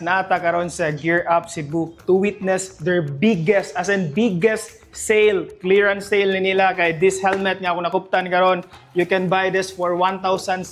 Nata karon sa Gear Up Cebu to witness their biggest, as in biggest sale, clearance sale ni nila kay this helmet nga ako nakuptan karon. You can buy this for 1,700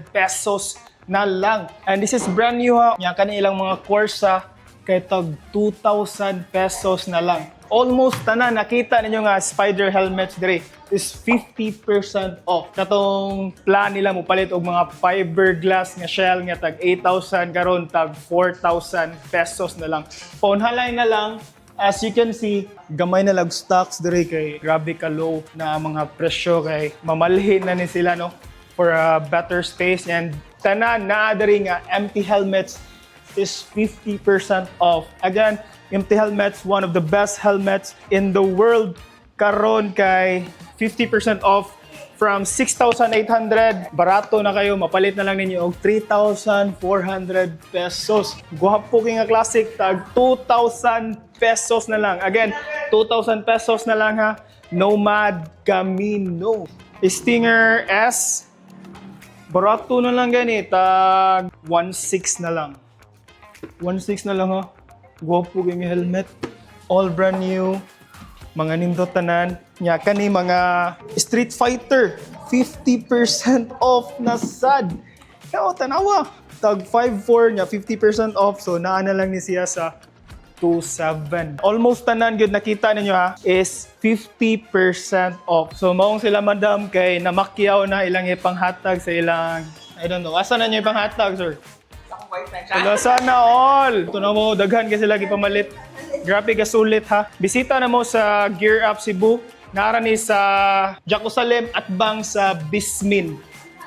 pesos na lang. And this is brand new ha. Nya kanilang mga Corsa kay tag 2,000 pesos na lang. Almost tanan nakita ninyo nga spider helmets dire is 50% off. Katong plan nila mo palit og mga fiberglass nga shell nga tag 8,000 karon tag 4,000 pesos na lang. Paunhalay na lang, as you can see, gamay na lag stocks dire kay grabe ka low na mga presyo kay mamalhin na ni sila no for a better space, and tanan naa diri nga empty helmets is 50% off. Again, empty helmets, one of the best helmets in the world. Karon kay 50% off from 6,800. Barato na kayo, mapalit na lang ninyo og 3,400 pesos. Guwapo king nga classic tag 2,000 pesos na lang. Again, 2,000 pesos na lang ha. Nomad Camino. Stinger S. Barato na lang gani, tag 1,600 na lang. 1,600 na lang ha. Guwapo king helmet. All brand new. Mga nindot tanan. Nya kani mga Street Fighter 50% off na sad. Kaya tanawa. Tag 5,400 nya 50% off. So naa na lang ni siya sa 2,700. Almost tanan gyud nakita ninyo ha is 50% off. So maong sila madam kay namakyaw na ilang ipanghatag sa ilang, I don't know. Asa na niyo ipanghatag, sir? Wala sana all. Ito na mo, daghan kasi lagi pamalit. Grabe ka sulit ha. Bisita na mo sa Gear Up Cebu. Naara ni sa Jerusalem at bang sa Bismin.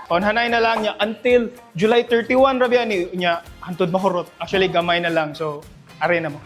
Hanay na lang niya until July 31 rabi ani niya hantod mahurot. Actually gamay na lang. So are na mo.